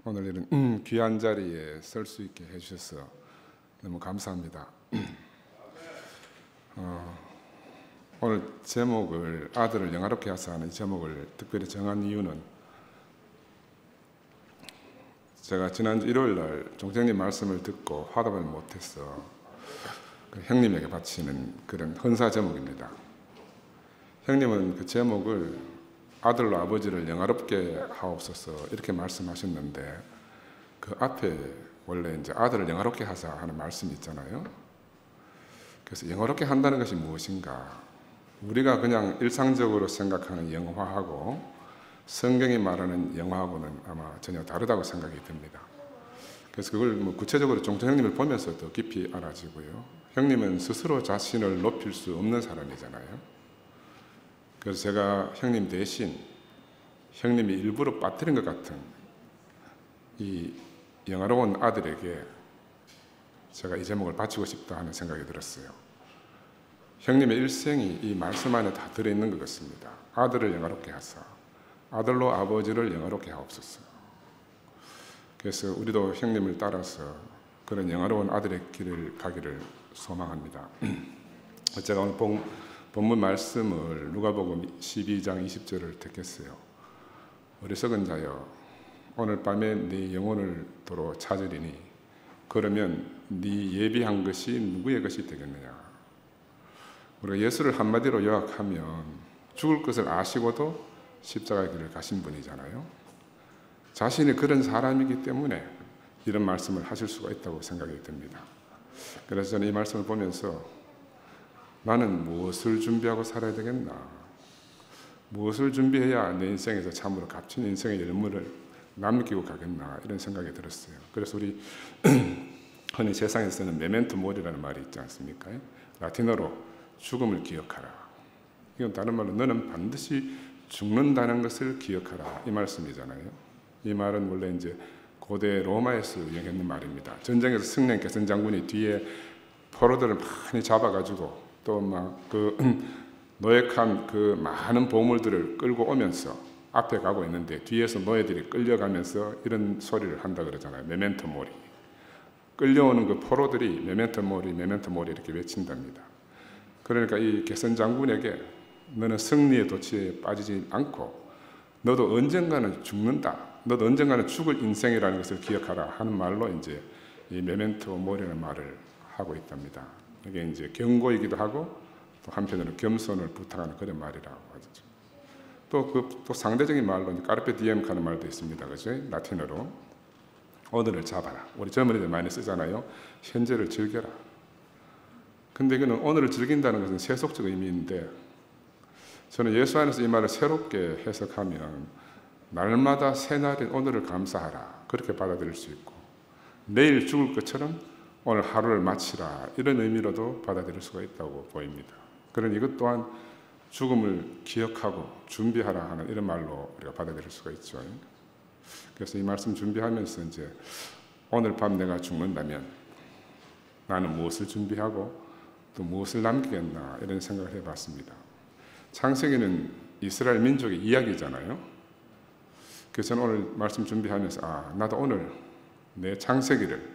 오늘 이런 귀한 자리에 설 수 있게 해주셔서 너무 감사합니다. 오늘 제목을 아들을 영화롭게 하사 하는 제목을 특별히 정한 이유는 제가 지난주 일요일 날 종장님 말씀을 듣고 화답을 못해서 형님에게 바치는 그런 헌사 제목입니다. 형님은 그 제목을 아들로 아버지를 영화롭게 하옵소서 이렇게 말씀하셨는데 그 앞에 원래 이제 아들을 영화롭게 하사 하는 말씀이 있잖아요. 그래서 영화롭게 한다는 것이 무엇인가? 우리가 그냥 일상적으로 생각하는 영화하고 성경이 말하는 영화하고는 아마 전혀 다르다고 생각이 듭니다. 그래서 그걸 구체적으로 종종 형님을 보면서 더 깊이 알아지고요. 형님은 스스로 자신을 높일 수 없는 사람이잖아요. 그래서 제가 형님 대신 형님이 일부러 빠뜨린 것 같은 이 영화로운 아들에게 제가 이 제목을 바치고 싶다 하는 생각이 들었어요. 형님의 일생이 이 말씀 안에 다 들어있는 것 같습니다. 아들을 영화롭게 하사, 아들로 아버지를 영화롭게 하옵소서. 그래서 우리도 형님을 따라서 그런 영화로운 아들의 길을 가기를 소망합니다. 제가 오늘 본문 말씀을 누가복음 12장 20절을 택했어요. 어리석은 자여, 오늘 밤에 네 영혼을 도로 찾으리니 그러면 네 예비한 것이 누구의 것이 되겠느냐. 우리가 예수를 한마디로 요약하면 죽을 것을 아시고도 십자가의 길을 가신 분이잖아요. 자신이 그런 사람이기 때문에 이런 말씀을 하실 수가 있다고 생각이 듭니다. 그래서 저는 이 말씀을 보면서 나는 무엇을 준비하고 살아야 되겠나? 무엇을 준비해야 내 인생에서 참으로 값진 인생의 열매를 남기고 가겠나? 이런 생각이 들었어요. 그래서 우리 흔히 세상에서는 메멘토 모리라는 말이 있지 않습니까? 라틴어로 죽음을 기억하라. 이건 다른 말로 너는 반드시 죽는다는 것을 기억하라. 이 말씀이잖아요. 이 말은 원래 이제 고대 로마에서 유행했는 말입니다. 전쟁에서 승리한 개선 장군이 뒤에 포로들을 많이 잡아가지고 또 막 그 노획한 그 많은 보물들을 끌고 오면서 앞에 가고 있는데 뒤에서 노예들이 끌려가면서 이런 소리를 한다 그러잖아요. 메멘토 모리. 끌려오는 그 포로들이 메멘토 모리, 메멘토 모리 이렇게 외친답니다. 그러니까 이 개선 장군에게 너는 승리의 도취에 빠지지 않고 너도 언젠가는 죽는다. 너도 언젠가는 죽을 인생이라는 것을 기억하라 하는 말로 이제 이 메멘토 모리라는 말을 하고 있답니다. 이게 이제 경고이기도 하고 또 한편으로 겸손을 부탁하는 그런 말이라고 하죠. 또 상대적인 말로 까르페 디엠 하는 말도 있습니다. 그죠? 라틴어로 오늘을 잡아라. 우리 젊은이들 많이 쓰잖아요. 현재를 즐겨라. 근데 이거는 오늘을 즐긴다는 것은 세속적 의미인데 저는 예수 안에서 이 말을 새롭게 해석하면 날마다 새날인 오늘을 감사하라. 그렇게 받아들일 수 있고 내일 죽을 것처럼 오늘 하루를 마치라. 이런 의미로도 받아들일 수가 있다고 보입니다. 그러니 이것 또한 죽음을 기억하고 준비하라 하는 이런 말로 우리가 받아들일 수가 있죠. 그래서 이 말씀 준비하면서 이제 오늘 밤 내가 죽는다면 나는 무엇을 준비하고 또 무엇을 남기겠나 이런 생각을 해봤습니다. 창세기는 이스라엘 민족의 이야기잖아요. 그래서 저는 오늘 말씀 준비하면서 나도 오늘 내 창세기를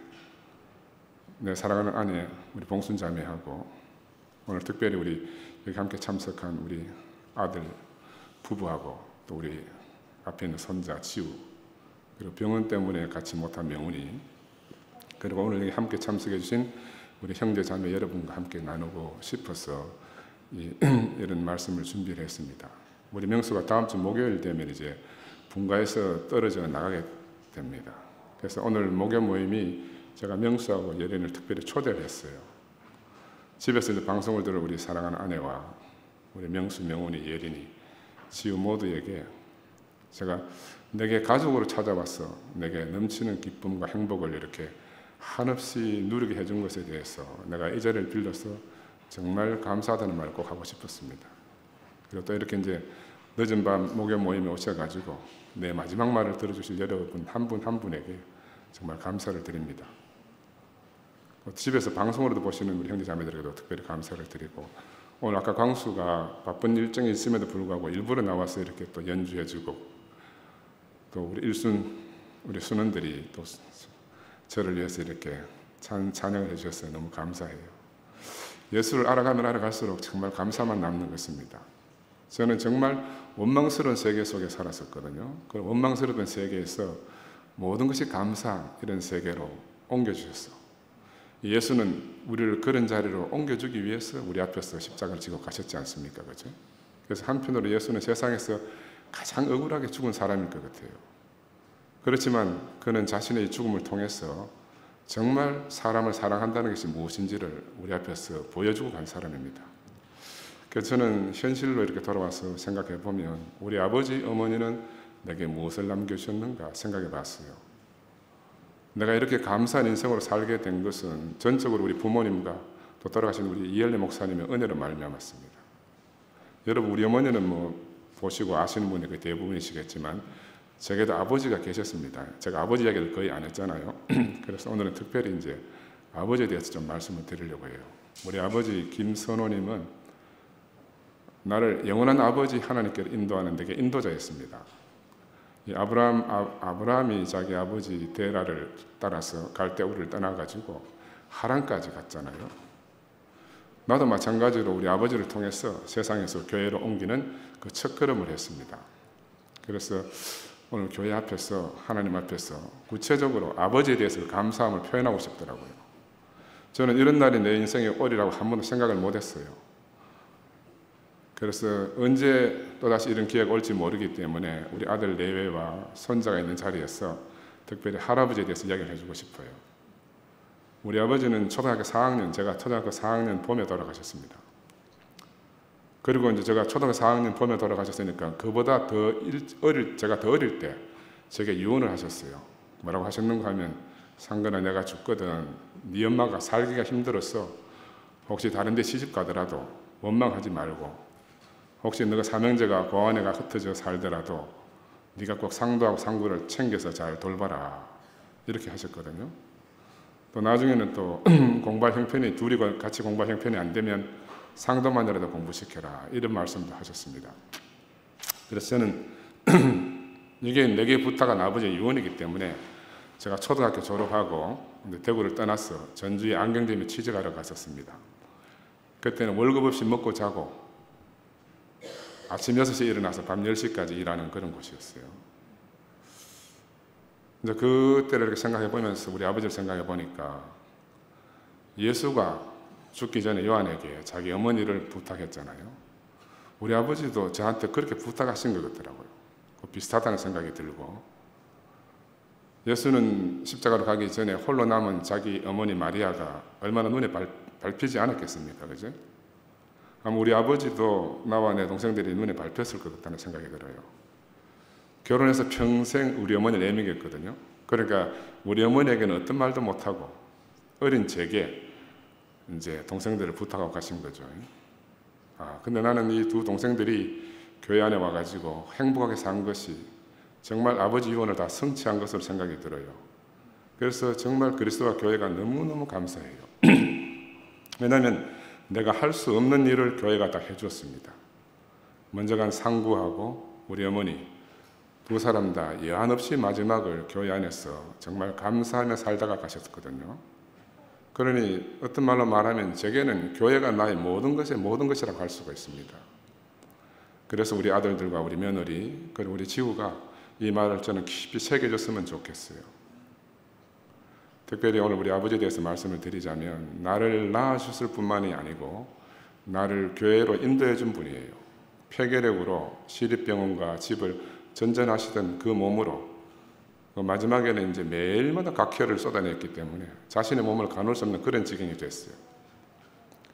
내 사랑하는 아내 우리 봉순 자매하고 오늘 특별히 우리 여기 함께 참석한 우리 아들 부부하고 또 우리 앞에 있는 손자 지우 그리고 병원 때문에 같이 못한 명훈이 그리고 오늘 여기 함께 참석해 주신 우리 형제 자매 여러분과 함께 나누고 싶어서 이런 말씀을 준비를 했습니다. 우리 명수가 다음 주 목요일 되면 이제 분가에서 떨어져 나가게 됩니다. 그래서 오늘 목요 모임이 제가 명수하고 예린을 특별히 초대를 했어요. 집에서 이제 방송을 들을 우리 사랑하는 아내와 우리 명수, 명훈이, 예린이, 지우 모두에게 제가 내게 가족으로 찾아와서 내게 넘치는 기쁨과 행복을 이렇게 한없이 누리게 해준 것에 대해서 내가 이 자리를 빌려서 정말 감사하다는 말을 꼭 하고 싶었습니다. 그리고 또 이렇게 이제 늦은 밤 목요 모임에 오셔가지고 내 마지막 말을 들어주실 여러분 한 분 한 분에게 정말 감사를 드립니다. 집에서 방송으로도 보시는 우리 형제 자매들에게도 특별히 감사를 드리고 오늘 아까 광수가 바쁜 일정이 있음에도 불구하고 일부러 나와서 이렇게 또 연주해주고 또 우리 일순 우리 순원들이 또 저를 위해서 이렇게 찬양을 해주셨어요. 너무 감사해요. 예수를 알아가면 알아갈수록 정말 감사만 남는 것입니다. 저는 정말 원망스러운 세계 속에 살았었거든요. 그 원망스러운 세계에서 모든 것이 감사 이런 세계로 옮겨주셨어. 예수는 우리를 그런 자리로 옮겨주기 위해서 우리 앞에서 십자가를 지고 가셨지 않습니까? 그죠? 그래서 한편으로 예수는 세상에서 가장 억울하게 죽은 사람일 것 같아요. 그렇지만 그는 자신의 죽음을 통해서 정말 사람을 사랑한다는 것이 무엇인지를 우리 앞에서 보여주고 간 사람입니다. 그래서 저는 현실로 이렇게 돌아와서 생각해 보면 우리 아버지, 어머니는 내게 무엇을 남겨주셨는가 생각해 봤어요. 내가 이렇게 감사한 인생으로 살게 된 것은 전적으로 우리 부모님과 또 돌아가신 우리 이엘레 목사님의 은혜로 말미암았습니다. 여러분, 우리 어머니는 보시고 아시는 분이 거의 대부분이시겠지만 제게도 아버지가 계셨습니다. 제가 아버지 이야기를 거의 안 했잖아요. 그래서 오늘은 특별히 이제 아버지에 대해서 좀 말씀을 드리려고 해요. 우리 아버지 김선호님은 나를 영원한 아버지 하나님께로 인도하는 되게 인도자였습니다. 이 아브라함이 자기 아버지 데라를 따라서 갈대우를 떠나가지고 하란까지 갔잖아요. 나도 마찬가지로 우리 아버지를 통해서 세상에서 교회로 옮기는 그 첫걸음을 했습니다. 그래서 오늘 교회 앞에서 하나님 앞에서 구체적으로 아버지에 대해서 감사함을 표현하고 싶더라고요. 저는 이런 날이 내 인생에 오리라고 한 번도 생각을 못했어요. 그래서 언제 또다시 이런 기회가 올지 모르기 때문에 우리 아들 내외와 손자가 있는 자리에서 특별히 할아버지에 대해서 이야기를 해주고 싶어요. 우리 아버지는 초등학교 4학년, 제가 초등학교 4학년 봄에 돌아가셨습니다. 그리고 이제 제가 초등학교 4학년 봄에 돌아가셨으니까 그보다 제가 더 어릴 때 제게 유언을 하셨어요. 뭐라고 하셨는가 하면, 상근아, 내가 죽거든 네 엄마가 살기가 힘들어서 혹시 다른 데 시집 가더라도 원망하지 말고, 혹시 너가 삼형제가 고아원에가 흩어져 살더라도 네가 꼭 상도하고 상구를 챙겨서 잘 돌봐라, 이렇게 하셨거든요. 또 나중에는 또 공부할 형편이, 둘이 같이 공부할 형편이 안 되면 상도만이라도 공부시켜라, 이런 말씀도 하셨습니다. 그래서 저는 이게 내게 부탁한 아버지의 유언이기 때문에 제가 초등학교 졸업하고 대구를 떠나서 전주의 안경점에 취직하러 갔었습니다. 그때는 월급 없이 먹고 자고 아침 6시에 일어나서 밤 10시까지 일하는 그런 곳이었어요. 이제 그때를 이렇게 생각해 보면서 우리 아버지를 생각해 보니까 예수가 죽기 전에 요한에게 자기 어머니를 부탁했잖아요. 우리 아버지도 저한테 그렇게 부탁하신 것 같더라고요. 비슷하다는 생각이 들고, 예수는 십자가로 가기 전에 홀로 남은 자기 어머니 마리아가 얼마나 눈에 밟히지 않았겠습니까? 그죠? 아마 우리 아버지도 나와 내 동생들이 눈에 밟혔을 것 같다는 생각이 들어요. 결혼해서 평생 우리 어머니를 애먹였거든요. 그러니까 우리 어머니에게는 어떤 말도 못하고 어린 제게 이제 동생들을 부탁하고 가신 거죠. 근데 나는 이 두 동생들이 교회 안에 와가지고 행복하게 산 것이 정말 아버지 유언을 다 성취한 것으로 생각이 들어요. 그래서 정말 그리스도와 교회가 너무너무 감사해요. 왜냐하면 내가 할 수 없는 일을 교회가 다 해줬습니다. 먼저 간 상구하고 우리 어머니 두 사람 다 여한 없이 마지막을 교회 안에서 정말 감사하며 살다가 가셨거든요. 그러니 어떤 말로 말하면 제게는 교회가 나의 모든 것이라고 할 수가 있습니다. 그래서 우리 아들들과 우리 며느리 그리고 우리 지우가 이 말을 저는 깊이 새겨줬으면 좋겠어요. 특별히 오늘 우리 아버지에 대해서 말씀을 드리자면, 나를 낳아주실 뿐만이 아니고 나를 교회로 인도해 준 분이에요. 폐결핵으로 시립병원과 집을 전전하시던 그 몸으로 마지막에는 이제 매일마다 각혈을 쏟아냈기 때문에 자신의 몸을 가눌 수 없는 그런 지경이 됐어요.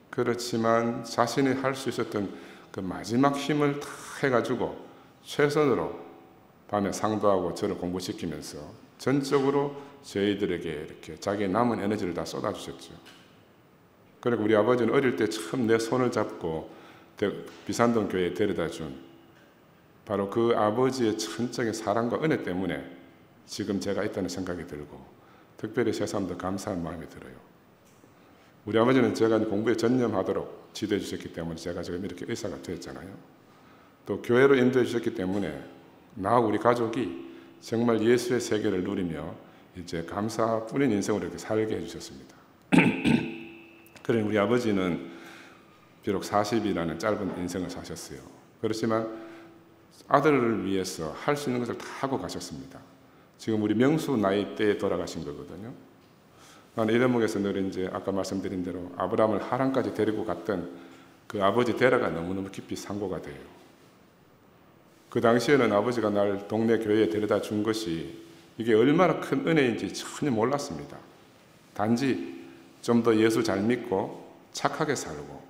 그렇지만 자신이 할 수 있었던 그 마지막 힘을 다 해가지고 최선으로 밤에 상도하고 저를 공부시키면서 전적으로 저희들에게 이렇게 자기의 남은 에너지를 다 쏟아주셨죠. 그리고 우리 아버지는 어릴 때 처음 내 손을 잡고 비산동 교회에 데려다 준 바로 그 아버지의 천적인 사랑과 은혜 때문에 지금 제가 있다는 생각이 들고, 특별히 새삼 감사한 마음이 들어요. 우리 아버지는 제가 공부에 전념하도록 지도해 주셨기 때문에 제가 지금 이렇게 의사가 되었잖아요. 또 교회로 인도해 주셨기 때문에 나하고 우리 가족이 정말 예수의 세계를 누리며 이제 감사뿐인 인생을 이렇게 살게 해주셨습니다. 그러니 우리 아버지는 비록 40이라는 짧은 인생을 사셨어요. 그렇지만 아들을 위해서 할 수 있는 것을 다 하고 가셨습니다. 지금 우리 명수 나이 때에 돌아가신 거거든요. 나는 이 대목에서 늘 이제 아까 말씀드린 대로 아브라함을 하란까지 데리고 갔던 그 아버지 대라가 너무너무 깊이 상고가 돼요. 그 당시에는 아버지가 날 동네 교회에 데려다 준 것이 이게 얼마나 큰 은혜인지 전혀 몰랐습니다. 단지 좀 더 예수 잘 믿고 착하게 살고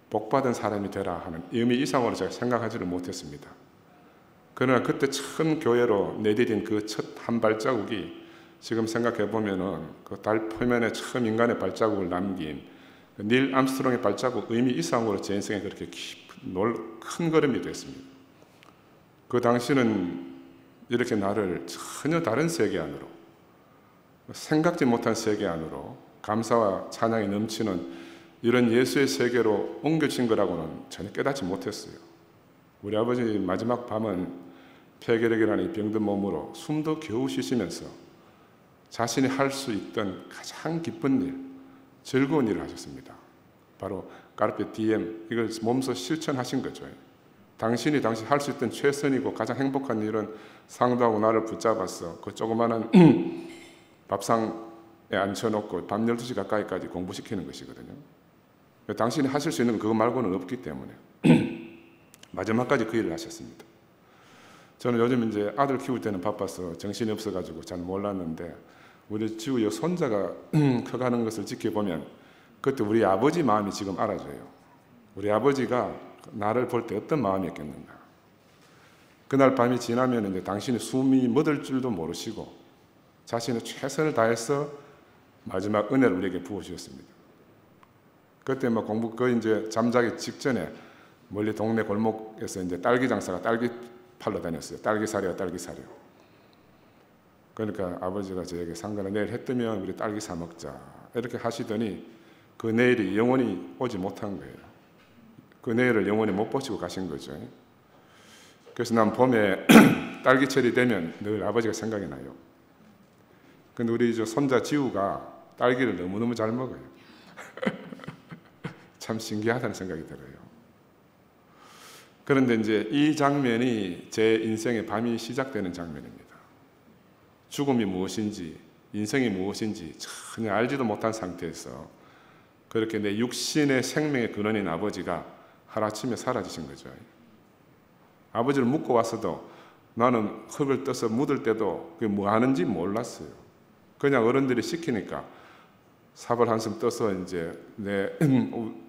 복받은 사람이 되라 하는 의미 이상으로 제가 생각하지를 못했습니다. 그러나 그때 처음 교회로 내디딘 그 첫 한 발자국이 지금 생각해 보면은 그 달 표면에 처음 인간의 발자국을 남긴 닐 암스트롱의 발자국 의미 이상으로 제 인생에 그렇게 큰 걸음이 됐습니다. 그 당시는 이렇게 나를 전혀 다른 세계 안으로, 생각지 못한 세계 안으로 감사와 찬양이 넘치는 이런 예수의 세계로 옮겨진 거라고는 전혀 깨닫지 못했어요. 우리 아버지 마지막 밤은 폐결핵이라는 병든 몸으로 숨도 겨우 쉬시면서 자신이 할 수 있던 가장 기쁜 일, 즐거운 일을 하셨습니다. 바로 카르페 디엠, 이걸 몸소 실천하신 거죠. 당신이 당시 할 수 있던 최선이고 가장 행복한 일은 상도하고 나를 붙잡아서 그 조그마한 밥상에 앉혀놓고 밤 12시 가까이까지 공부시키는 것이거든요. 당신이 하실 수 있는 건 그거 말고는 없기 때문에 마지막까지 그 일을 하셨습니다. 저는 요즘 이제 아들 키울 때는 바빠서 정신이 없어가지고 잘 몰랐는데 우리 지우 손자가 커가는 것을 지켜보면 그때 우리 아버지 마음이 지금 알아져요. 우리 아버지가 나를 볼 때 어떤 마음이었겠는가. 그날 밤이 지나면 이제 당신이 숨이 멎을 줄도 모르시고 자신의 최선을 다해서 마지막 은혜를 우리에게 부어주셨습니다. 그때 뭐 공부 거의 이제 잠자기 직전에 멀리 동네 골목에서 이제 딸기 장사가 딸기 팔러 다녔어요. 딸기 사려, 딸기 사려. 그러니까 아버지가 저에게 상관을 내일 해 뜨면 우리 딸기 사 먹자 이렇게 하시더니 그 내일이 영원히 오지 못한 거예요. 그 내일을 영원히 못 보시고 가신 거죠. 그래서 난 봄에 딸기철이 되면 늘 아버지가 생각이 나요. 근데 우리 저 손자 지우가 딸기를 너무너무 잘 먹어요. 참 신기하다는 생각이 들어요. 그런데 이제 이 장면이 제 인생의 밤이 시작되는 장면입니다. 죽음이 무엇인지, 인생이 무엇인지 전혀 알지도 못한 상태에서 그렇게 내 육신의 생명의 근원인 아버지가 하루아침에 사라지신 거죠. 아버지를 묻고 와서도 나는 흙을 떠서 묻을 때도 그게 뭐 하는지 몰랐어요. 그냥 어른들이 시키니까 삽을 한숨 떠서 이제 내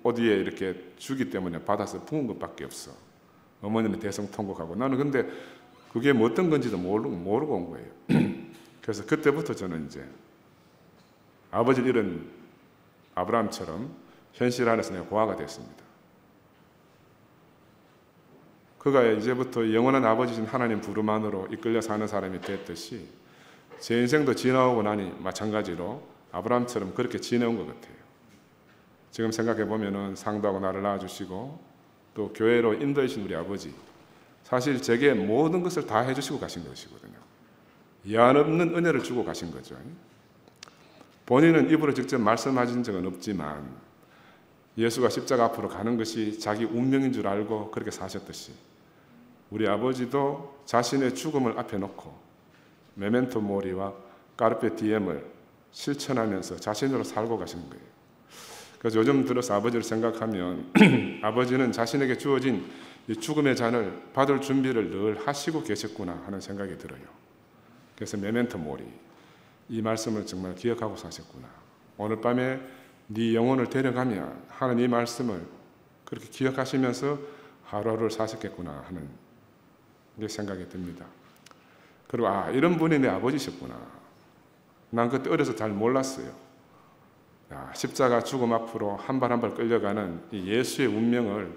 옷 위에 이렇게 주기 때문에 받아서 부은 것밖에 없어. 어머니는 대성통곡하고 나는 근데 그게 뭐 어떤 건지도 모르고 온 거예요. 그래서 그때부터 저는 이제 아버지를 잃은 아브라함처럼 현실 안에서 내가 고아가 됐습니다. 그가 이제부터 영원한 아버지신 하나님 부름 안으로 이끌려 사는 사람이 됐듯이 제 인생도 지나오고 나니 마찬가지로 아브라함처럼 그렇게 지내온 것 같아요. 지금 생각해 보면은 상도하고 나를 낳아주시고 또 교회로 인도해주신 우리 아버지, 사실 제게 모든 것을 다 해주시고 가신 것이거든요. 예한 없는 은혜를 주고 가신 거죠. 본인은 입으로 직접 말씀하신 적은 없지만 예수가 십자가 앞으로 가는 것이 자기 운명인 줄 알고 그렇게 사셨듯이 우리 아버지도 자신의 죽음을 앞에 놓고 메멘토 모리와 카르페 디엠을 실천하면서 자신으로 살고 가시는 거예요. 그래서 요즘 들어서 아버지를 생각하면 아버지는 자신에게 주어진 이 죽음의 잔을 받을 준비를 늘 하시고 계셨구나 하는 생각이 들어요. 그래서 메멘토 모리, 이 말씀을 정말 기억하고 사셨구나. 오늘 밤에 네 영혼을 데려가면 하는 이 말씀을 그렇게 기억하시면서 하루하루를 사셨겠구나 하는 게 생각이 듭니다. 그리고 이런 분이 내 아버지셨구나. 난 그때 어려서 잘 몰랐어요. 십자가 죽음 앞으로 한 발 한 발 끌려가는 이 예수의 운명을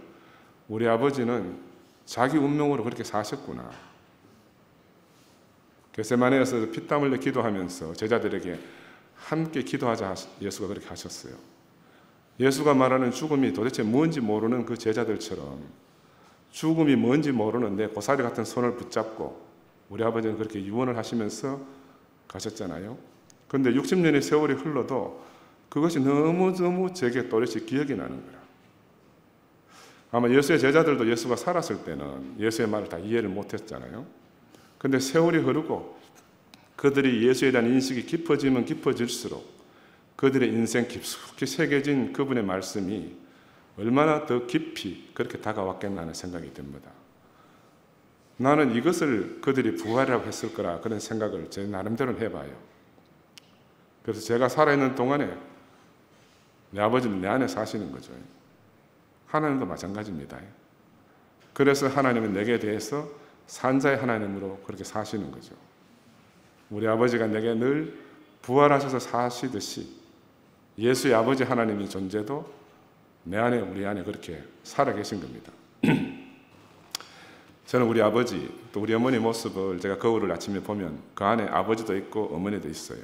우리 아버지는 자기 운명으로 그렇게 사셨구나. 겟세마네에서 피땀 흘려 기도하면서 제자들에게 함께 기도하자 예수가 그렇게 하셨어요. 예수가 말하는 죽음이 도대체 뭔지 모르는 그 제자들처럼 죽음이 뭔지 모르는 내 고사리 같은 손을 붙잡고 우리 아버지는 그렇게 유언을 하시면서 가셨잖아요. 그런데 60년의 세월이 흘러도 그것이 너무너무 제게 또렷이 기억이 나는 거라. 아마 예수의 제자들도 예수가 살았을 때는 예수의 말을 다 이해를 못했잖아요. 그런데 세월이 흐르고 그들이 예수에 대한 인식이 깊어지면 깊어질수록 그들의 인생 깊숙이 새겨진 그분의 말씀이 얼마나 더 깊이 그렇게 다가왔겠나 하는 생각이 듭니다. 나는 이것을 그들이 부활이라고 했을 거라 그런 생각을 제 나름대로 해봐요. 그래서 제가 살아있는 동안에 내 아버지는 내 안에 사시는 거죠. 하나님도 마찬가지입니다. 그래서 하나님은 내게 대해서 산자의 하나님으로 그렇게 사시는 거죠. 우리 아버지가 내게 늘 부활하셔서 사시듯이 예수의 아버지 하나님의 존재도 내 안에 우리 안에 그렇게 살아계신 겁니다. 저는 우리 아버지 또 우리 어머니 모습을 제가 거울을 아침에 보면 그 안에 아버지도 있고 어머니도 있어요.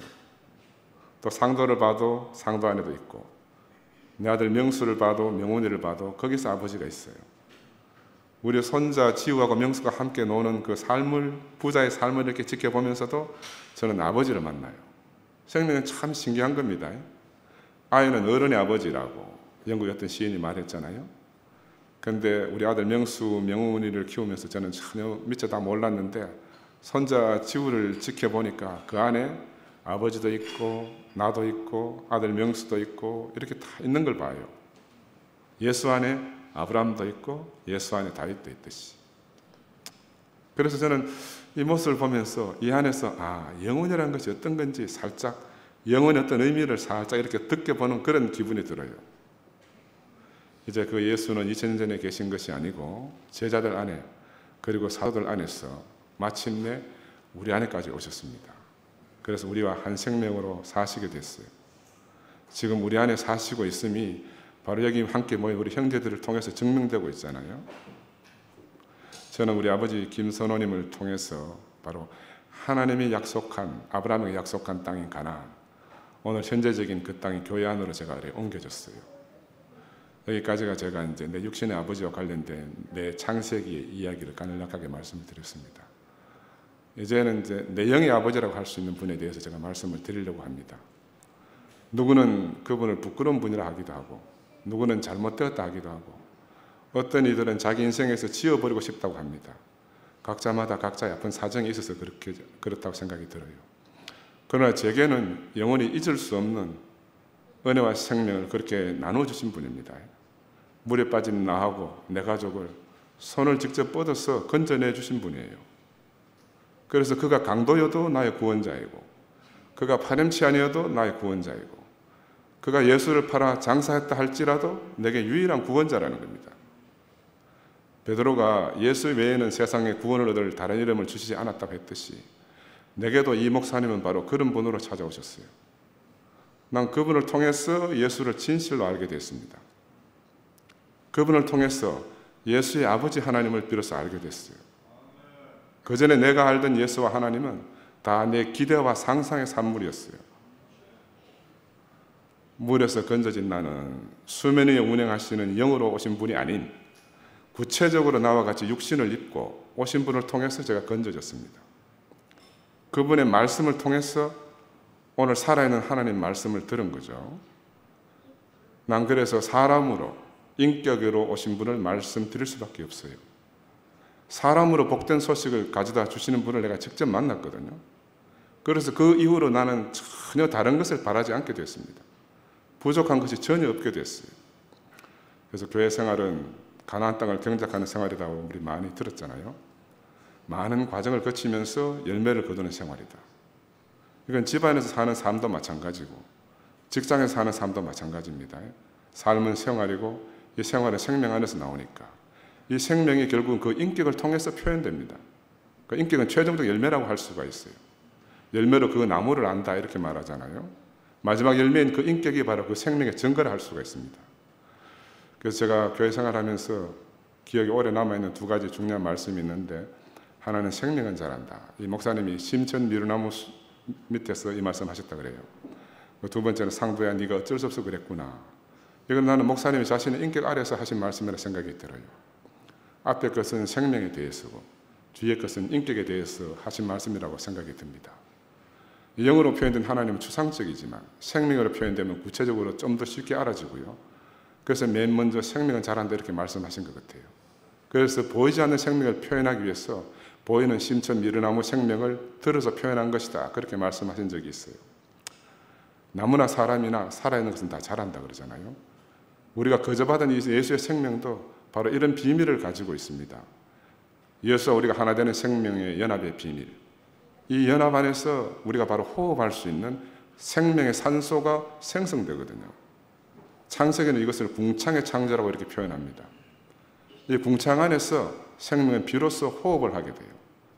또 상도를 봐도 상도 안에도 있고 내 아들 명수를 봐도 명훈이를 봐도 거기서 아버지가 있어요. 우리 손자 지우하고 명수가 함께 노는 그 삶을, 부자의 삶을 이렇게 지켜보면서도 저는 아버지를 만나요. 생명은 참 신기한 겁니다. 아이는 어른의 아버지라고 영국의 어떤 시인이 말했잖아요. 그런데 우리 아들 명수, 명훈이를 키우면서 저는 전혀 미처 다 몰랐는데 손자 지우를 지켜보니까 그 안에 아버지도 있고 나도 있고 아들 명수도 있고 이렇게 다 있는 걸 봐요. 예수 안에 아브라함도 있고 예수 안에 다윗도 있듯이. 그래서 저는 이 모습을 보면서 이 안에서 영혼이라는 것이 어떤 건지 살짝 영혼의 어떤 의미를 살짝 이렇게 느껴보는 그런 기분이 들어요. 이제 그 예수는 2000년 전에 계신 것이 아니고 제자들 안에 그리고 사도들 안에서 마침내 우리 안에까지 오셨습니다. 그래서 우리와 한 생명으로 사시게 됐어요. 지금 우리 안에 사시고 있음이 바로 여기 함께 모인 우리 형제들을 통해서 증명되고 있잖아요. 저는 우리 아버지 김선호님을 통해서 바로 하나님이 약속한 아브라함에게 약속한 땅인 가나안, 오늘 현재적인 그 땅이 교회 안으로 제가 옮겨졌어요. 여기까지가 제가 이제 내 육신의 아버지와 관련된 내 창세기의 이야기를 간략하게 말씀을 드렸습니다. 이제는 이제 내 영의 아버지라고 할 수 있는 분에 대해서 제가 말씀을 드리려고 합니다. 누구는 그분을 부끄러운 분이라 하기도 하고, 누구는 잘못되었다 하기도 하고, 어떤 이들은 자기 인생에서 지워버리고 싶다고 합니다. 각자마다 각자의 아픈 사정이 있어서 그렇다고 생각이 들어요. 그러나 제게는 영원히 잊을 수 없는 은혜와 생명을 그렇게 나눠주신 분입니다. 물에 빠진 나하고 내 가족을 손을 직접 뻗어서 건져내 주신 분이에요. 그래서 그가 강도여도 나의 구원자이고, 그가 파렴치 아니어도 나의 구원자이고, 그가 예수를 팔아 장사했다 할지라도 내게 유일한 구원자라는 겁니다. 베드로가 예수 외에는 세상에 구원을 얻을 다른 이름을 주시지 않았다고 했듯이 내게도 이 목사님은 바로 그런 분으로 찾아오셨어요. 난 그분을 통해서 예수를 진실로 알게 됐습니다. 그분을 통해서 예수의 아버지 하나님을 비로소 알게 됐어요. 그 전에 내가 알던 예수와 하나님은 다 내 기대와 상상의 산물이었어요. 물에서 건져진 나는 수면 위에 운행하시는 영으로 오신 분이 아닌 구체적으로 나와 같이 육신을 입고 오신 분을 통해서 제가 건져졌습니다. 그분의 말씀을 통해서 오늘 살아있는 하나님 말씀을 들은 거죠. 난 그래서 사람으로 인격으로 오신 분을 말씀드릴 수밖에 없어요. 사람으로 복된 소식을 가져다 주시는 분을 내가 직접 만났거든요. 그래서 그 이후로 나는 전혀 다른 것을 바라지 않게 됐습니다. 부족한 것이 전혀 없게 됐어요. 그래서 교회 생활은 가나안 땅을 경작하는 생활이라고 우리 많이 들었잖아요. 많은 과정을 거치면서 열매를 거두는 생활이다. 이건 집안에서 사는 삶도 마찬가지고 직장에서 사는 삶도 마찬가지입니다. 삶은 생활이고 이 생활은 생명 안에서 나오니까 이 생명이 결국은 그 인격을 통해서 표현됩니다. 그 인격은 최종적 열매라고 할 수가 있어요. 열매로 그 나무를 안다 이렇게 말하잖아요. 마지막 열매인 그 인격이 바로 그 생명의 증거를 할 수가 있습니다. 그래서 제가 교회 생활하면서 기억에 오래 남아있는 두 가지 중요한 말씀이 있는데, 하나는 생명은 잘한다. 이 목사님이 심천 미루나무 밑에서 이 말씀 하셨다 그래요. 두 번째는 상도야 네가 어쩔 수 없어 그랬구나. 이건 나는 목사님이 자신의 인격 아래서 하신 말씀이라 생각이 들어요. 앞에 것은 생명에 대해서고 뒤에 것은 인격에 대해서 하신 말씀이라고 생각이 듭니다. 영어로 표현된 하나님은 추상적이지만 생명으로 표현되면 구체적으로 좀 더 쉽게 알아지고요. 그래서 맨 먼저 생명은 자란다 이렇게 말씀하신 것 같아요. 그래서 보이지 않는 생명을 표현하기 위해서 보이는 심천 미르나무 생명을 들어서 표현한 것이다 그렇게 말씀하신 적이 있어요. 나무나 사람이나 살아있는 것은 다 자란다 그러잖아요. 우리가 거저받은 이 예수의 생명도 바로 이런 비밀을 가지고 있습니다. 예수와 우리가 하나 되는 생명의 연합의 비밀. 이 연합 안에서 우리가 바로 호흡할 수 있는 생명의 산소가 생성되거든요. 창세기는 이것을 궁창의 창조라고 이렇게 표현합니다. 이 궁창 안에서 생명은 비로소 호흡을 하게 돼요.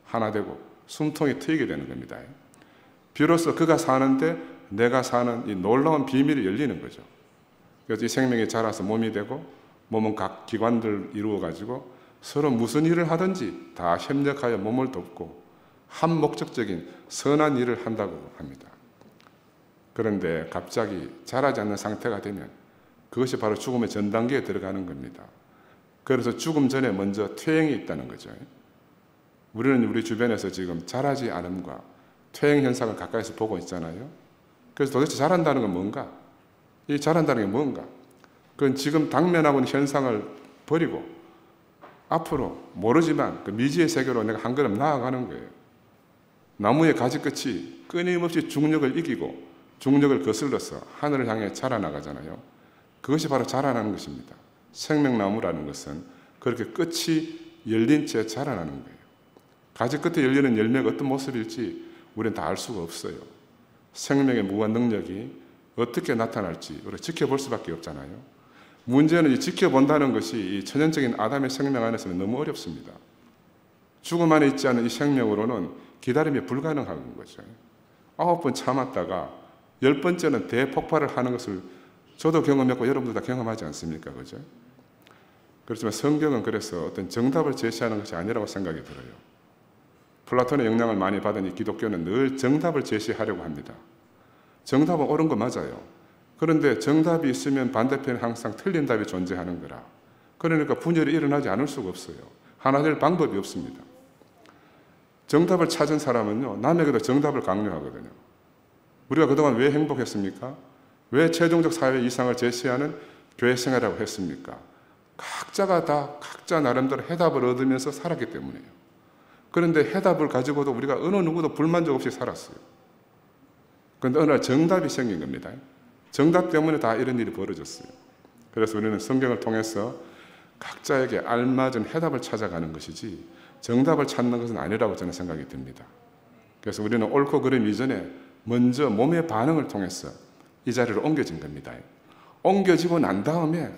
하나 되고 숨통이 트이게 되는 겁니다. 비로소 그가 사는데 내가 사는 이 놀라운 비밀이 열리는 거죠. 그래서 이 생명이 자라서 몸이 되고 몸은 각 기관들을 이루어가지고 서로 무슨 일을 하든지 다 협력하여 몸을 돕고 한 목적적인 선한 일을 한다고 합니다. 그런데 갑자기 자라지 않는 상태가 되면 그것이 바로 죽음의 전 단계에 들어가는 겁니다. 그래서 죽음 전에 먼저 퇴행이 있다는 거죠. 우리는 우리 주변에서 지금 자라지 않음과 퇴행 현상을 가까이서 보고 있잖아요. 그래서 도대체 자란다는 건 뭔가? 이 자란다는 게 뭔가? 그건 지금 당면하고 있는 현상을 버리고 앞으로 모르지만 그 미지의 세계로 내가 한 걸음 나아가는 거예요. 나무의 가지 끝이 끊임없이 중력을 이기고 중력을 거슬러서 하늘을 향해 자라나가잖아요. 그것이 바로 자라나는 것입니다. 생명나무라는 것은 그렇게 끝이 열린 채 자라나는 거예요. 가지 끝에 열리는 열매가 어떤 모습일지 우리는 다 알 수가 없어요. 생명의 무한 능력이 어떻게 나타날지 우리가 지켜볼 수밖에 없잖아요. 문제는 이 지켜본다는 것이 이 천연적인 아담의 생명 안에서는 너무 어렵습니다. 죽음 안에 있지 않은 이 생명으로는 기다림이 불가능한 거죠. 9번 참았다가 10번째는 대폭발을 하는 것을 저도 경험했고 여러분도 다 경험하지 않습니까? 그죠? 그렇지만 성경은 그래서 어떤 정답을 제시하는 것이 아니라고 생각이 들어요. 플라톤의 영향을 많이 받은 이 기독교는 늘 정답을 제시하려고 합니다. 정답은 옳은 거 맞아요. 그런데 정답이 있으면 반대편에 항상 틀린 답이 존재하는 거라. 그러니까 분열이 일어나지 않을 수가 없어요. 하나 될 방법이 없습니다. 정답을 찾은 사람은요, 남에게도 정답을 강요하거든요. 우리가 그동안 왜 행복했습니까? 왜 최종적 사회 이상을 제시하는 교회 생활이라고 했습니까? 각자가 다 각자 나름대로 해답을 얻으면서 살았기 때문이에요. 그런데 해답을 가지고도 우리가 어느 누구도 불만족 없이 살았어요. 그런데 어느 날 정답이 생긴 겁니다. 정답 때문에 다 이런 일이 벌어졌어요. 그래서 우리는 성경을 통해서 각자에게 알맞은 해답을 찾아가는 것이지 정답을 찾는 것은 아니라고 저는 생각이 듭니다. 그래서 우리는 옳고 그름 이전에 먼저 몸의 반응을 통해서 이 자리로 옮겨진 겁니다. 옮겨지고 난 다음에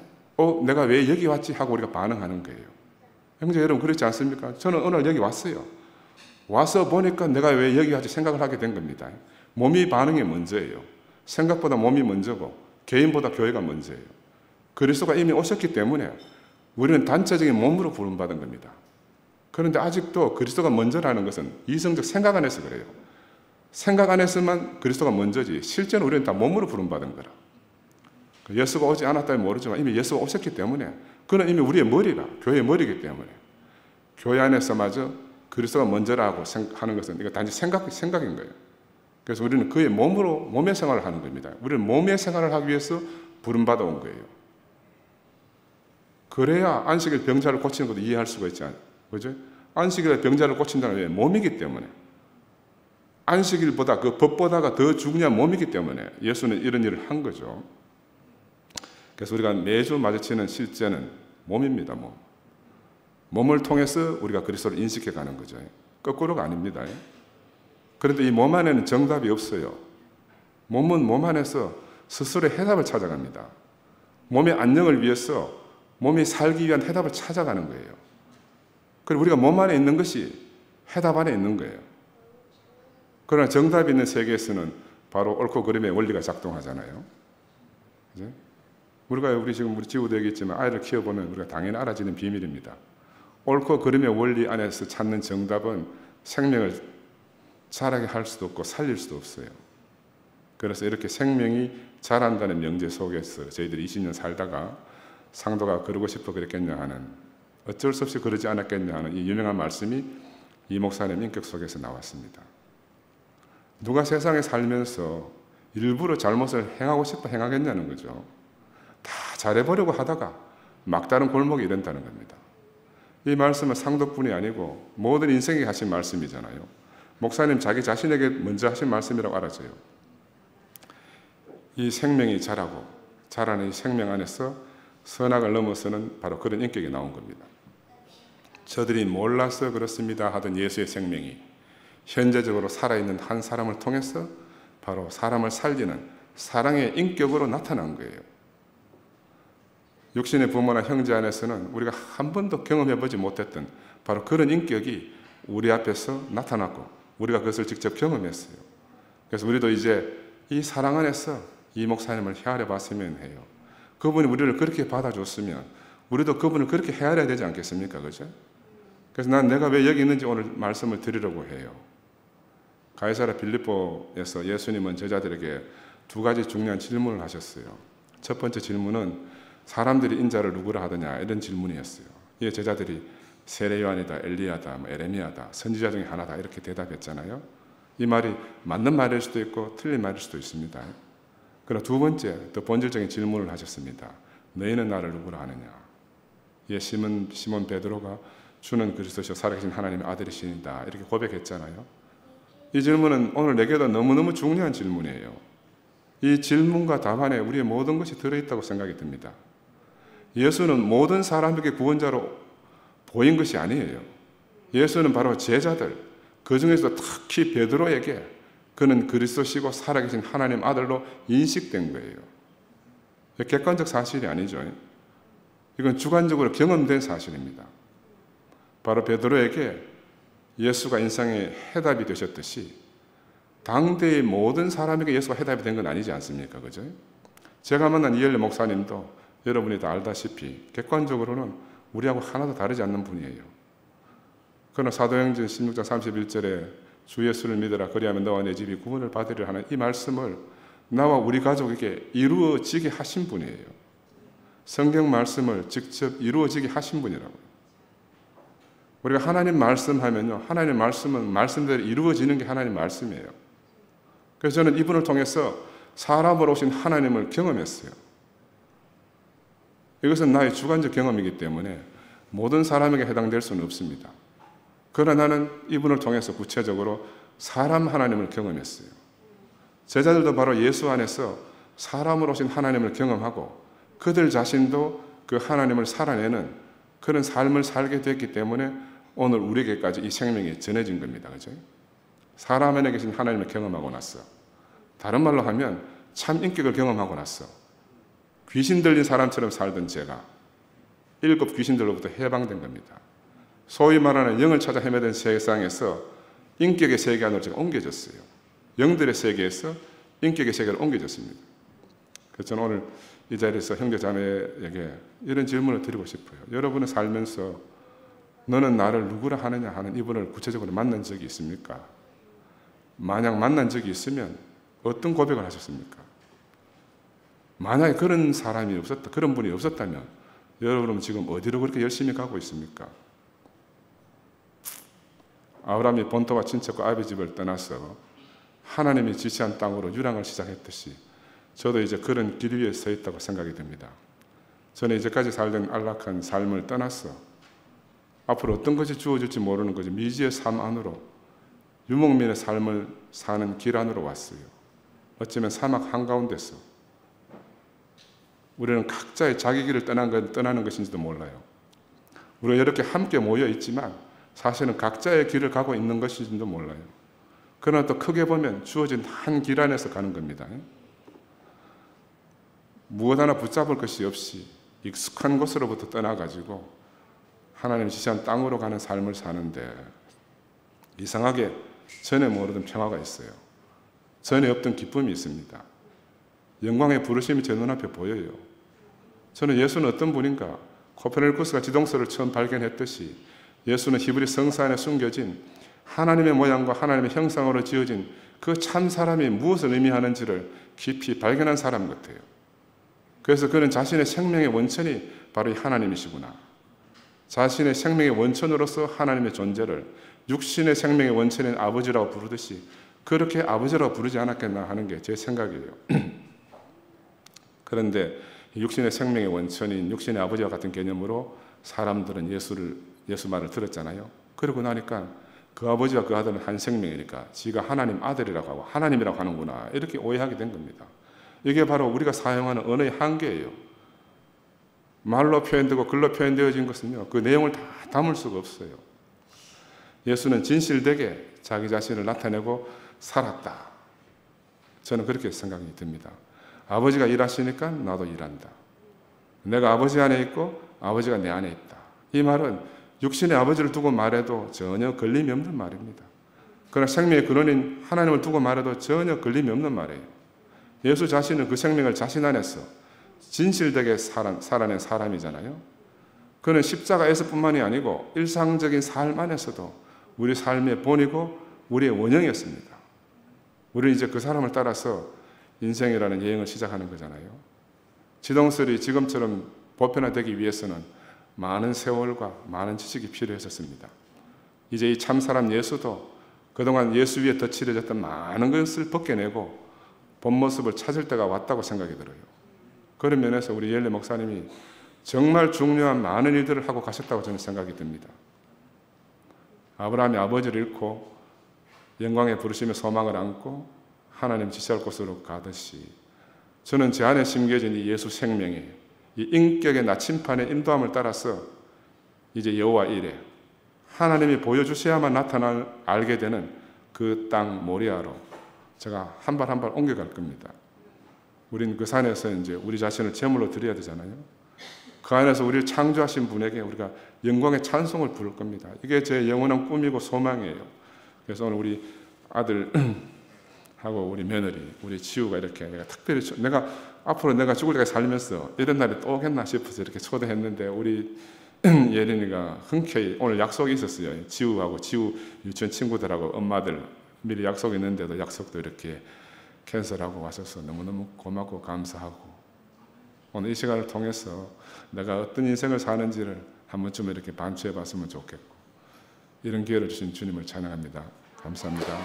내가 왜 여기 왔지 하고 우리가 반응하는 거예요. 형제 여러분 그렇지 않습니까? 저는 오늘 여기 왔어요. 와서 보니까 내가 왜 여기 왔지 생각을 하게 된 겁니다. 몸이 반응이 먼저예요. 생각보다 몸이 먼저고 개인보다 교회가 먼저예요. 그리스도가 이미 오셨기 때문에 우리는 단체적인 몸으로 부름받은 겁니다. 그런데 아직도 그리스도가 먼저라는 것은 이성적 생각 안에서 그래요. 생각 안에서만 그리스도가 먼저지 실제는 우리는 다 몸으로 부름받은 거라. 예수가 오지 않았다면 모르지만 이미 예수가 오셨기 때문에 그는 이미 우리의 머리라, 교회의 머리이기 때문에 교회 안에서마저 그리스도가 먼저라고 하는 것은 이거 단지 생각인 거예요. 그래서 우리는 그의 몸의 생활을 하는 겁니다. 우리는 몸의 생활을 하기 위해서 부름받아 온 거예요. 그래야 안식일 병자를 고치는 것도 이해할 수가 있지 않아요. 그죠? 안식일에 병자를 고친다는 게 몸이기 때문에 안식일보다 그 법보다가 더 중요한 몸이기 때문에 예수는 이런 일을 한 거죠. 그래서 우리가 매주 마주치는 실제는 몸입니다. 몸을 통해서 우리가 그리스도를 인식해가는 거죠. 거꾸로가 아닙니다. 그런데 이 몸 안에는 정답이 없어요. 몸은 몸 안에서 스스로의 해답을 찾아갑니다. 몸의 안녕을 위해서 몸이 살기 위한 해답을 찾아가는 거예요. 그리고 우리가 몸 안에 있는 것이 해답 안에 있는 거예요. 그러나 정답이 있는 세계에서는 바로 옳고 그름의 원리가 작동하잖아요. 그죠? 우리 지금 우리 지구도 여기 있지만 아이를 키워보면 우리가 당연히 알아지는 비밀입니다. 옳고 그름의 원리 안에서 찾는 정답은 생명을 자라게 할 수도 없고 살릴 수도 없어요. 그래서 이렇게 생명이 자란다는 명제 속에서 저희들이 20년 살다가 상도가 그러고 싶어 그랬겠냐 하는 어쩔 수 없이 그러지 않았겠냐 하는 이 유명한 말씀이 이 목사님 인격 속에서 나왔습니다. 누가 세상에 살면서 일부러 잘못을 행하고 싶어 행하겠냐는 거죠. 다 잘해보려고 하다가 막다른 골목에 이른다는 겁니다. 이 말씀은 상도뿐이 아니고 모든 인생에 하신 말씀이잖아요. 목사님 자기 자신에게 먼저 하신 말씀이라고 알아져요. 이 생명이 자라고 자라는 이 생명 안에서 선악을 넘어서는 바로 그런 인격이 나온 겁니다. 저들이 몰라서 그렇습니다 하던 예수의 생명이 현재적으로 살아있는 한 사람을 통해서 바로 사람을 살리는 사랑의 인격으로 나타난 거예요. 육신의 부모나 형제 안에서는 우리가 한 번도 경험해보지 못했던 바로 그런 인격이 우리 앞에서 나타났고 우리가 그것을 직접 경험했어요. 그래서 우리도 이제 이 사랑 안에서 이 목사님을 헤아려 봤으면 해요. 그분이 우리를 그렇게 받아줬으면 우리도 그분을 그렇게 헤아려야 되지 않겠습니까? 그죠? 그래서 난 내가 왜 여기 있는지 오늘 말씀을 드리려고 해요. 가이사랴 빌립보에서 예수님은 제자들에게 두 가지 중요한 질문을 하셨어요. 첫 번째 질문은 사람들이 인자를 누구라 하더냐 이런 질문이었어요. 이 제자들이 세례 요한이다, 엘리야다, 에레미야다, 선지자 중에 하나다 이렇게 대답했잖아요. 이 말이 맞는 말일 수도 있고 틀린 말일 수도 있습니다. 그러나 두 번째 더 본질적인 질문을 하셨습니다. 너희는 나를 누구라 하느냐? 예, 시몬 베드로가 주는 그리스도시요 살아계신 하나님의 아들이시니다 이렇게 고백했잖아요. 이 질문은 오늘 내게도 너무너무 중요한 질문이에요. 이 질문과 답안에 우리의 모든 것이 들어있다고 생각이 듭니다. 예수는 모든 사람에게 구원자로 보인 것이 아니에요. 예수는 바로 제자들, 그 중에서 특히 베드로에게 그는 그리스도시고 살아계신 하나님 아들로 인식된 거예요. 객관적 사실이 아니죠. 이건 주관적으로 경험된 사실입니다. 바로 베드로에게 예수가 인생의 해답이 되셨듯이 당대의 모든 사람에게 예수가 해답이 된 건 아니지 않습니까? 그죠? 제가 만난 이엘레 목사님도 여러분이 다 알다시피 객관적으로는 우리하고 하나도 다르지 않는 분이에요. 그러나 사도행전 16장 31절에 주 예수를 믿으라 그리하면 너와 내 집이 구원을 받으리라 하는 이 말씀을 나와 우리 가족에게 이루어지게 하신 분이에요. 성경 말씀을 직접 이루어지게 하신 분이라고요. 우리가 하나님 말씀하면요, 하나님 말씀은 말씀대로 이루어지는 게 하나님 말씀이에요. 그래서 저는 이분을 통해서 사람으로 오신 하나님을 경험했어요. 이것은 나의 주관적 경험이기 때문에 모든 사람에게 해당될 수는 없습니다. 그러나 나는 이분을 통해서 구체적으로 사람 하나님을 경험했어요. 제자들도 바로 예수 안에서 사람으로 오신 하나님을 경험하고 그들 자신도 그 하나님을 살아내는 그런 삶을 살게 됐기 때문에 오늘 우리에게까지 이 생명이 전해진 겁니다. 그죠? 사람 안에 계신 하나님을 경험하고 났어. 다른 말로 하면 참 인격을 경험하고 났어. 귀신 들린 사람처럼 살던 제가 7 귀신들로부터 해방된 겁니다. 소위 말하는 영을 찾아 헤매던 세상에서 인격의 세계 안으로 제가 옮겨졌어요. 영들의 세계에서 인격의 세계로 옮겨졌습니다. 그래서 저는 오늘 이 자리에서 형제 자매에게 이런 질문을 드리고 싶어요. 여러분은 살면서 너는 나를 누구라 하느냐 하는 이분을 구체적으로 만난 적이 있습니까? 만약 만난 적이 있으면 어떤 고백을 하셨습니까? 만약에 그런 사람이 없었다, 그런 분이 없었다면 여러분은 지금 어디로 그렇게 열심히 가고 있습니까? 아브라함이 본토와 친척과 아비 집을 떠나서 하나님이 지시한 땅으로 유랑을 시작했듯이 저도 이제 그런 길 위에 서 있다고 생각이 듭니다. 저는 이제까지 살던 안락한 삶을 떠나서 앞으로 어떤 것이 주어질지 모르는 거죠. 미지의 삶 안으로 유목민의 삶을 사는 길 안으로 왔어요. 어쩌면 사막 한가운데서 우리는 각자의 자기 길을 떠나는 것인지도 몰라요. 우리가 이렇게 함께 모여 있지만 사실은 각자의 길을 가고 있는 것인지도 몰라요. 그러나 또 크게 보면 주어진 한 길 안에서 가는 겁니다. 무엇 하나 붙잡을 것이 없이 익숙한 곳으로부터 떠나가지고 하나님 지시한 땅으로 가는 삶을 사는데 이상하게 전에 모르던 평화가 있어요. 전에 없던 기쁨이 있습니다. 영광의 부르심이 제 눈앞에 보여요. 저는 예수는 어떤 분인가? 코페르니쿠스가 지동설을 처음 발견했듯이 예수는 히브리 성서 안에 숨겨진 하나님의 모양과 하나님의 형상으로 지어진 그 참 사람이 무엇을 의미하는지를 깊이 발견한 사람 같아요. 그래서 그는 자신의 생명의 원천이 바로 이 하나님이시구나. 자신의 생명의 원천으로서 하나님의 존재를 육신의 생명의 원천인 아버지라고 부르듯이 그렇게 아버지라고 부르지 않았겠나 하는 게 제 생각이에요. 그런데 육신의 생명의 원천인 육신의 아버지와 같은 개념으로 사람들은 예수 말을 들었잖아요. 그러고 나니까 그 아버지와 그 아들은 한 생명이니까 지가 하나님 아들이라고 하고 하나님이라고 하는구나 이렇게 오해하게 된 겁니다. 이게 바로 우리가 사용하는 언어의 한계예요. 말로 표현되고 글로 표현되어진 것은요, 그 내용을 다 담을 수가 없어요. 예수는 진실되게 자기 자신을 나타내고 살았다. 저는 그렇게 생각이 듭니다. 아버지가 일하시니까 나도 일한다. 내가 아버지 안에 있고 아버지가 내 안에 있다. 이 말은 육신의 아버지를 두고 말해도 전혀 걸림이 없는 말입니다. 그러나 생명의 근원인 하나님을 두고 말해도 전혀 걸림이 없는 말이에요. 예수 자신은 그 생명을 자신 안에서 진실되게 살아낸 사람이잖아요. 그는 십자가에서뿐만이 아니고 일상적인 삶 안에서도 우리 삶의 본이고 우리의 원형이었습니다. 우리는 이제 그 사람을 따라서 인생이라는 여행을 시작하는 거잖아요. 지동설이 지금처럼 보편화되기 위해서는 많은 세월과 많은 지식이 필요했었습니다. 이제 이 참사람 예수도 그동안 예수 위에 덧칠해졌던 많은 것을 벗겨내고 본 모습을 찾을 때가 왔다고 생각이 들어요. 그런 면에서 우리 이엘레 목사님이 정말 중요한 많은 일들을 하고 가셨다고 저는 생각이 듭니다. 아브라함이 아버지를 잃고 영광의 부르심의 소망을 안고 하나님 지시할 곳으로 가듯이 저는 제 안에 심겨진 이 예수 생명의 이 인격의 나침판의 인도함을 따라서 이제 여호와 이레 하나님이 보여주셔야만 알게 되는 그 땅 모리아로 제가 한 발 한 발 옮겨갈 겁니다. 우린 그 산에서 이제 우리 자신을 제물로 드려야 되잖아요. 그 안에서 우리를 창조하신 분에게 우리가 영광의 찬송을 부를 겁니다. 이게 제 영원한 꿈이고 소망이에요. 그래서 오늘 우리 아들 하고 우리 며느리, 우리 지우가 이렇게 내가 특별히 앞으로 내가 죽을 때까지 살면서 이런 날이 또 오겠나 싶어서 이렇게 초대했는데 우리 예린이가 흔쾌히 오늘 약속이 있었어요. 지우하고 지우 유치원 친구들하고 엄마들 미리 약속이 있는데도 약속도 이렇게 캔슬하고 와셔서 너무너무 고맙고 감사하고 오늘 이 시간을 통해서 내가 어떤 인생을 사는지를 한 번쯤 이렇게 반추해 봤으면 좋겠고 이런 기회를 주신 주님을 찬양합니다. 감사합니다.